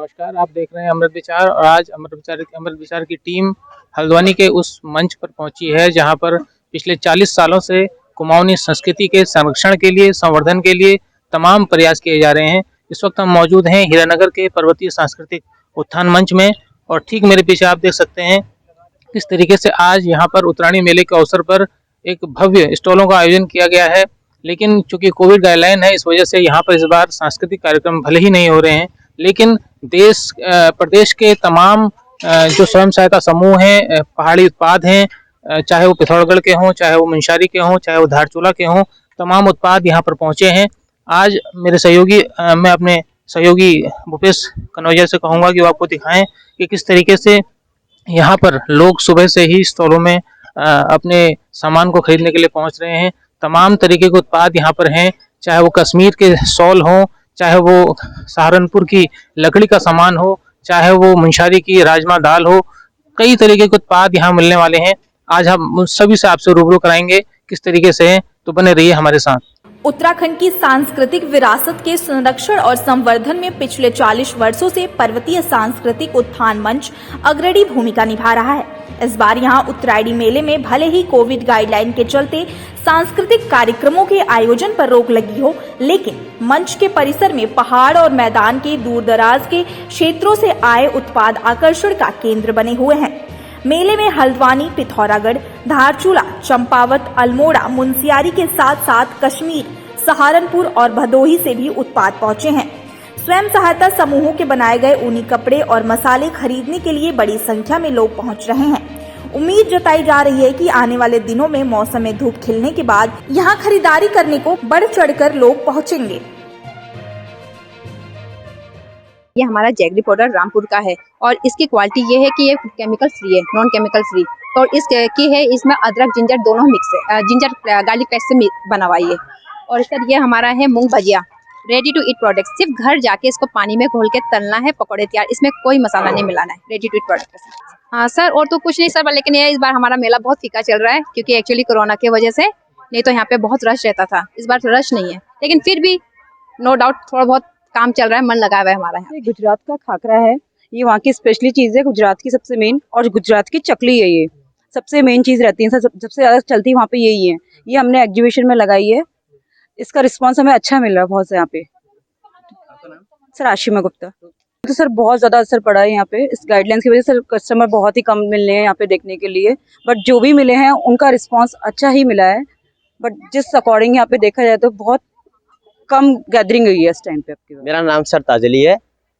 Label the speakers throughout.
Speaker 1: नमस्कार। आप देख रहे हैं अमृत विचार और आज अमृत विचार की टीम हल्द्वानी के उस मंच पर पहुंची है जहां पर पिछले 40 सालों से कुमाऊनी संस्कृति के संरक्षण के लिए, संवर्धन के लिए तमाम प्रयास किए जा रहे हैं। इस वक्त हम मौजूद हैं हीरानगर के पर्वतीय सांस्कृतिक उत्थान मंच में और ठीक मेरे पीछे आप देख सकते हैं किस तरीके से आज यहाँ पर उत्तरायणी मेले के अवसर पर एक भव्य स्टॉलों का आयोजन किया गया है। लेकिन चूंकि कोविड गाइडलाइन है, इस वजह से यहाँ पर इस बार सांस्कृतिक कार्यक्रम भले ही नहीं हो रहे हैं, लेकिन प्रदेश के तमाम जो स्वयं सहायता समूह हैं, पहाड़ी उत्पाद हैं, चाहे वो पिथौरागढ़ के हों, चाहे वो मुंशारी के हों, चाहे वो धारचूला के हों, तमाम उत्पाद यहाँ पर पहुँचे हैं। आज मेरे सहयोगी मैं अपने सहयोगी भूपेश कनौजिया से कहूँगा कि वो आपको दिखाएं कि किस तरीके से यहाँ पर लोग सुबह से ही स्टॉलों में अपने सामान को खरीदने के लिए पहुँच रहे हैं। तमाम तरीके के उत्पाद यहाँ पर हैं, चाहे वो कश्मीर के शॉल हों, चाहे वो सहारनपुर की लकड़ी का सामान हो, चाहे वो मुंशारी की राजमा दाल हो, कई तरीके के उत्पाद यहाँ मिलने वाले हैं। आज हम उन सभी से आपसे रूबरू कराएंगे किस तरीके से हैं, तो बने रहिए हमारे साथ।
Speaker 2: उत्तराखंड की सांस्कृतिक विरासत के संरक्षण और संवर्धन में पिछले 40 वर्षों से पर्वतीय सांस्कृतिक उत्थान मंच अग्रणी भूमिका निभा रहा है। इस बार यहां उत्तरायणी मेले में भले ही कोविड गाइडलाइन के चलते सांस्कृतिक कार्यक्रमों के आयोजन पर रोक लगी हो, लेकिन मंच के परिसर में पहाड़ और मैदान के दूर दराज के क्षेत्रों से आए उत्पाद आकर्षण का केंद्र बने हुए हैं। मेले में हल्द्वानी, पिथौरागढ़, धारचूला, चंपावत, अल्मोड़ा, मुनस्यारी के साथ साथ कश्मीर, सहारनपुर और भदोही से भी उत्पाद पहुंचे हैं। स्वयं सहायता समूहों के बनाए गए ऊनी कपड़े और मसाले खरीदने के लिए बड़ी संख्या में लोग पहुंच रहे हैं। उम्मीद जताई जा रही है कि आने वाले दिनों में मौसम में धूप खिलने के बाद यहां खरीदारी करने को बढ़ चढ़कर लोग पहुंचेंगे।
Speaker 3: ये हमारा जैगरी पाउडर रामपुर का है और इसकी क्वालिटी ये है कि ये केमिकल फ्री है, नॉन केमिकल फ्री। और इसकी है, इसमें अदरक जिंजर दोनों मिक्स है, जिंजर गार्लिक पेस्ट से बना हुआ है। और सर ये हमारा है मूंग भजिया, रेडी टू ईट प्रोडक्ट। सिर्फ घर जाके इसको पानी में घोल के तलना है, पकौड़े तैयार, इसमें कोई मसाला नहीं मिलाना है, रेडी टू ईट प्रोडक्ट। हाँ सर, और तो कुछ नहीं सर, लेकिन ये इस बार हमारा मेला बहुत फीका चल रहा है क्योंकि एक्चुअली कोरोना की वजह से, नहीं तो यहाँ पे बहुत रश रहता था। इस बार रश नहीं है, लेकिन फिर भी नो डाउट थोड़ा बहुत काम चल रहा है, मन लगा हुआ है हमारा यहाँ।
Speaker 4: गुजरात का खाकरा है, ये वहाँ की स्पेशली चीज है, गुजरात की सबसे मेन। और गुजरात की चकली है, ये सबसे मेन चीज रहती है, सबसे ज्यादा चलती है वहाँ पे यही है। ये हमने एग्जीबिशन में लगाई है, इसका रिस्पांस हमें अच्छा मिल रहा है बहुत से यहाँ पे। सर आशिमा गुप्ता। तो सर बहुत ज्यादा असर पड़ा है यहाँ पे इस गाइडलाइंस की वजह से। कस्टमर बहुत ही कम मिलने हैं यहाँ पे देखने के लिए, बट जो भी मिले हैं उनका रिस्पांस अच्छा ही मिला है। बट जिस अकॉर्डिंग यहाँ पे देखा जाए तो बहुत कम गैदरिंग हुई है इस टाइम पे। आपकी
Speaker 5: मेरा नाम सर ताजली है।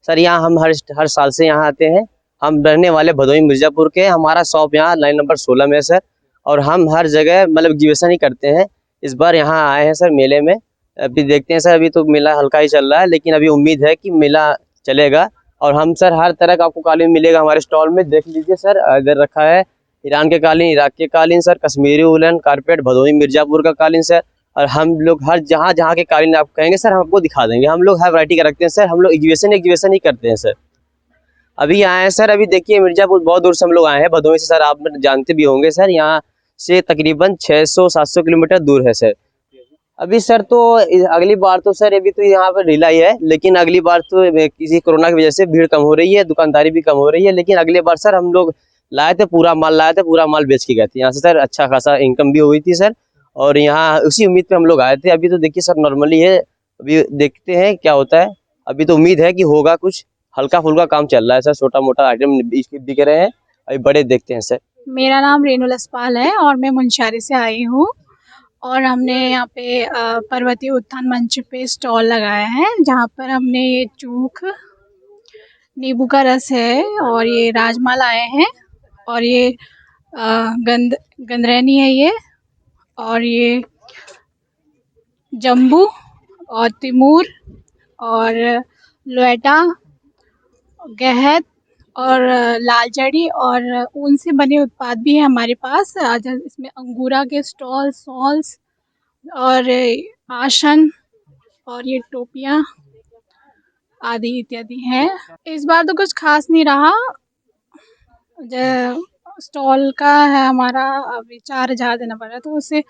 Speaker 5: सर यहाँ हम हर साल से यहाँ आते हैं। हम रहने वाले भदोही मिर्जापुर के, हमारा शॉप यहाँ लाइन नंबर 16 में है सर। और हम हर जगह मतलब एग्जीबिशन ही करते हैं। इस बार यहाँ आए हैं सर मेले में। अभी देखते हैं सर, अभी तो मेला हल्का ही चल रहा है, लेकिन अभी उम्मीद है कि मेला चलेगा। और हम सर हर तरह का आपको कालीन मिलेगा हमारे स्टॉल में। देख लीजिए सर, इधर रखा है ईरान के कालीन, इराक के कालीन sir, Kashmiri woollen carpet, Bhadohi Mirzapur का कालीन सर। और हम लोग हर जहाँ के कालीन आप कहेंगे सर, हम आपको दिखा देंगे। हम लोग हर वैरायटी का रखते हैं सर। हम लोग एग्जीबिशन ही करते हैं सर। अभी आए हैं सर, अभी देखिए मिर्जापुर बहुत दूर से हम लोग आए हैं, भदोही से सर, आप जानते भी होंगे सर। यहाँ से तकरीबन 600-700 किलोमीटर दूर है सर। अभी सर तो अगली बार तो सर, अभी तो यहाँ पर ढीला ही है, लेकिन अगली बार तो किसी कोरोना की वजह से भीड़ कम हो रही है, दुकानदारी भी कम हो रही है। लेकिन अगली बार सर हम लोग लाए थे, पूरा माल बेच के गए थे यहाँ से सर। अच्छा खासा इनकम भी हुई थी सर। और यहाँ उसी उम्मीद पे हम लोग आए थे। अभी तो देखिए सर नॉर्मली है, अभी देखते हैं क्या होता है। अभी तो उम्मीद है कि होगा कुछ, हल्का फुल्का काम चल रहा है सर, छोटा मोटा आइटम बिक रहे हैं। अभी बड़े देखते हैं सर।
Speaker 6: मेरा नाम रेणु लसपाल है और मैं मुंशारी से आई हूँ। और हमने यहाँ पे पर्वतीय उत्थान मंच पे स्टॉल लगाया है, जहाँ पर हमने ये चूख, नींबू का रस है और ये राजमा लाए हैं और ये गंदरैनी है ये, और ये जम्बू और तिमूर और लोएटा, गहत और लाल जड़ी और ऊन से बने उत्पाद भी हैं हमारे पास। आज इसमें अंगूरा के सॉल्स और आसन और ये टोपियाँ आदि इत्यादि हैं। इस बार तो कुछ खास नहीं रहा। स्टॉल का है हमारा अभी 4000 देना पड़ रहा है, तो उससे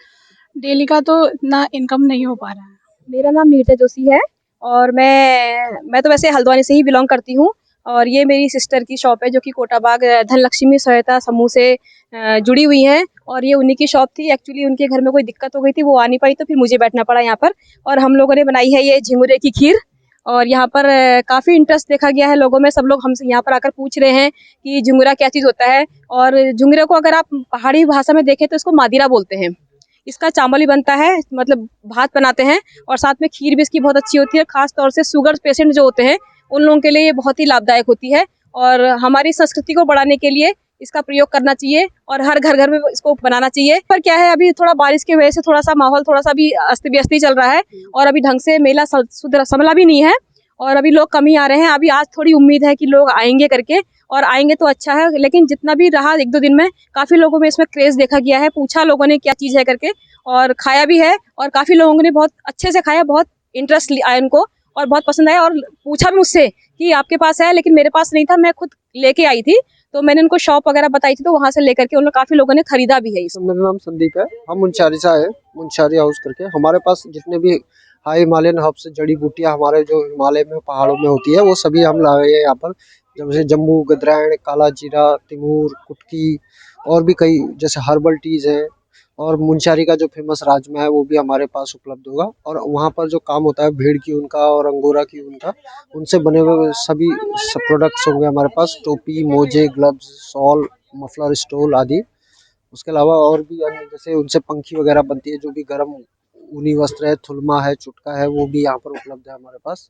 Speaker 6: डेली का तो इतना इनकम नहीं हो पा रहा है।
Speaker 3: मेरा नाम नीरजा जोशी है और मैं तो वैसे हल्द्वानी से ही बिलोंग करती हूँ।
Speaker 7: और ये मेरी सिस्टर की शॉप है जो कि कोटाबाग धनलक्ष्मी सहायता समूह से जुड़ी हुई है और ये उन्हीं की शॉप थी। एक्चुअली उनके घर में कोई दिक्कत हो गई थी, वो आ नहीं पाई, तो फिर मुझे बैठना पड़ा यहाँ पर। और हम लोगों ने बनाई है ये झिंगुरे की खीर और यहाँ पर काफ़ी इंटरेस्ट देखा गया है लोगों में। सब लोग हमसे यहाँ पर आकर पूछ रहे हैं कि झिंगुरा क्या चीज़ होता है। और झिंगुरे को अगर आप पहाड़ी भाषा में देखें तो इसको मादीरा बोलते हैं। इसका चावल भी बनता है, मतलब भात बनाते हैं और साथ में खीर भी इसकी बहुत अच्छी होती है। खास तौर से शुगर पेशेंट जो होते हैं उन लोगों के लिए ये बहुत ही लाभदायक होती है और हमारी संस्कृति को बढ़ाने के लिए इसका प्रयोग करना चाहिए और हर घर घर में इसको बनाना चाहिए। पर क्या है, अभी थोड़ा बारिश की वजह से थोड़ा सा माहौल थोड़ा सा भी अस्त व्यस्त ही चल रहा है और अभी ढंग से मेला संभला भी नहीं है और अभी लोग कम ही आ रहे हैं। अभी आज थोड़ी उम्मीद है कि लोग आएंगे करके, और आएंगे तो अच्छा है, लेकिन जितना भी रहा 1-2 दिन में काफ़ी लोगों में इसमें क्रेज देखा गया है। पूछा लोगों ने क्या चीज़ है करके और खाया भी है और काफ़ी लोगों ने बहुत अच्छे से खाया, बहुत इंटरेस्ट आया उनको और बहुत पसंद आया। और पूछा भी मुझसे कि आपके पास है, लेकिन मेरे पास नहीं था, मैं खुद लेके आई थी, तो मैंने उनको शॉप वगैरह बताई थी, तो वहाँ से लेकर के उन लोग काफ़ी लोगों ने खरीदा भी है।
Speaker 8: मेरा नाम संदीप है, हम मुंशियारी से आए, मुंशियारी हाउस करके। हमारे पास जितने भी हाई हिमालयन हर्ब से जड़ी बूटियां हमारे जो हिमालय में पहाड़ों में होती है वो सभी हम लाए हैं यहाँ पर। जैसे जम्बू, गदरैन, काला जीरा, तिमूर, कुटकी और भी कई जैसे हर्बल टीज है। और मुंशियारी का जो फेमस राजमा है वो भी हमारे पास उपलब्ध होगा। और वहाँ पर जो काम होता है भेड़ की ऊन का और अंगोरा की ऊन का, उनसे बने हुए सभी प्रोडक्ट्स होंगे हमारे पास। टोपी, मोजे, ग्लव्स, शॉल, मफलर, स्टोल आदि। उसके अलावा और भी अन्य जैसे उनसे पंखी वगैरह बनती है, जो भी गर्म ऊनी वस्त्र है, थुलमा है, चुटका है, वो भी यहाँ पर उपलब्ध है हमारे पास।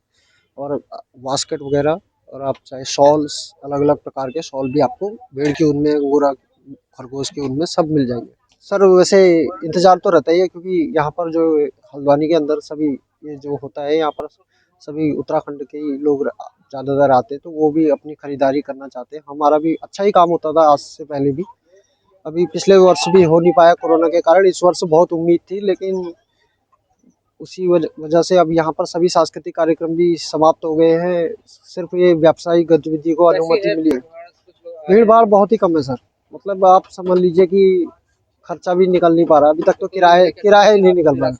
Speaker 8: और बास्केट वगैरह, और आप चाहे शॉल्स, अलग अलग प्रकार के शॉल भी आपको भेड़ की ऊन में, अंगोरा, खरगोश की ऊन में सब मिल जाएंगे। सर वैसे इंतजार तो रहता ही है, क्योंकि यहाँ पर जो हल्द्वानी के अंदर सभी ये जो होता है, यहाँ पर सभी उत्तराखंड के ही लोग ज़्यादातर आते हैं, तो वो भी अपनी खरीदारी करना चाहते हैं। हमारा भी अच्छा ही काम होता था आज से पहले भी। अभी पिछले वर्ष भी हो नहीं पाया कोरोना के कारण। इस वर्ष बहुत उम्मीद थी, लेकिन उसी वजह से अब यहाँ पर सभी सांस्कृतिक कार्यक्रम भी समाप्त हो गए हैं। सिर्फ ये व्यावसायिक गतिविधि को अनुमति मिली है। भीड़ भाड़ बहुत ही कम है सर, मतलब आप समझ लीजिए कि खर्चा भी निकल नहीं पा रहा अभी तक, तो किराया नहीं निकल पाया।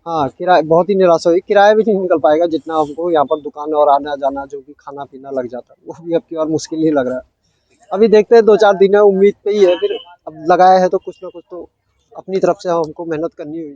Speaker 8: हाँ, किराया बहुत ही निराशा हुई, किराया भी नहीं निकल पाएगा जितना हमको यहाँ पर दुकान और आना जाना जो भी खाना पीना लग जाता है, वो भी अब की और मुश्किल ही लग रहा है। अभी देखते हैं, 2-4 दिन है, उम्मीद पे ही है। फिर अब लगाया है तो कुछ ना कुछ तो अपनी तरफ से हमको मेहनत करनी हुई।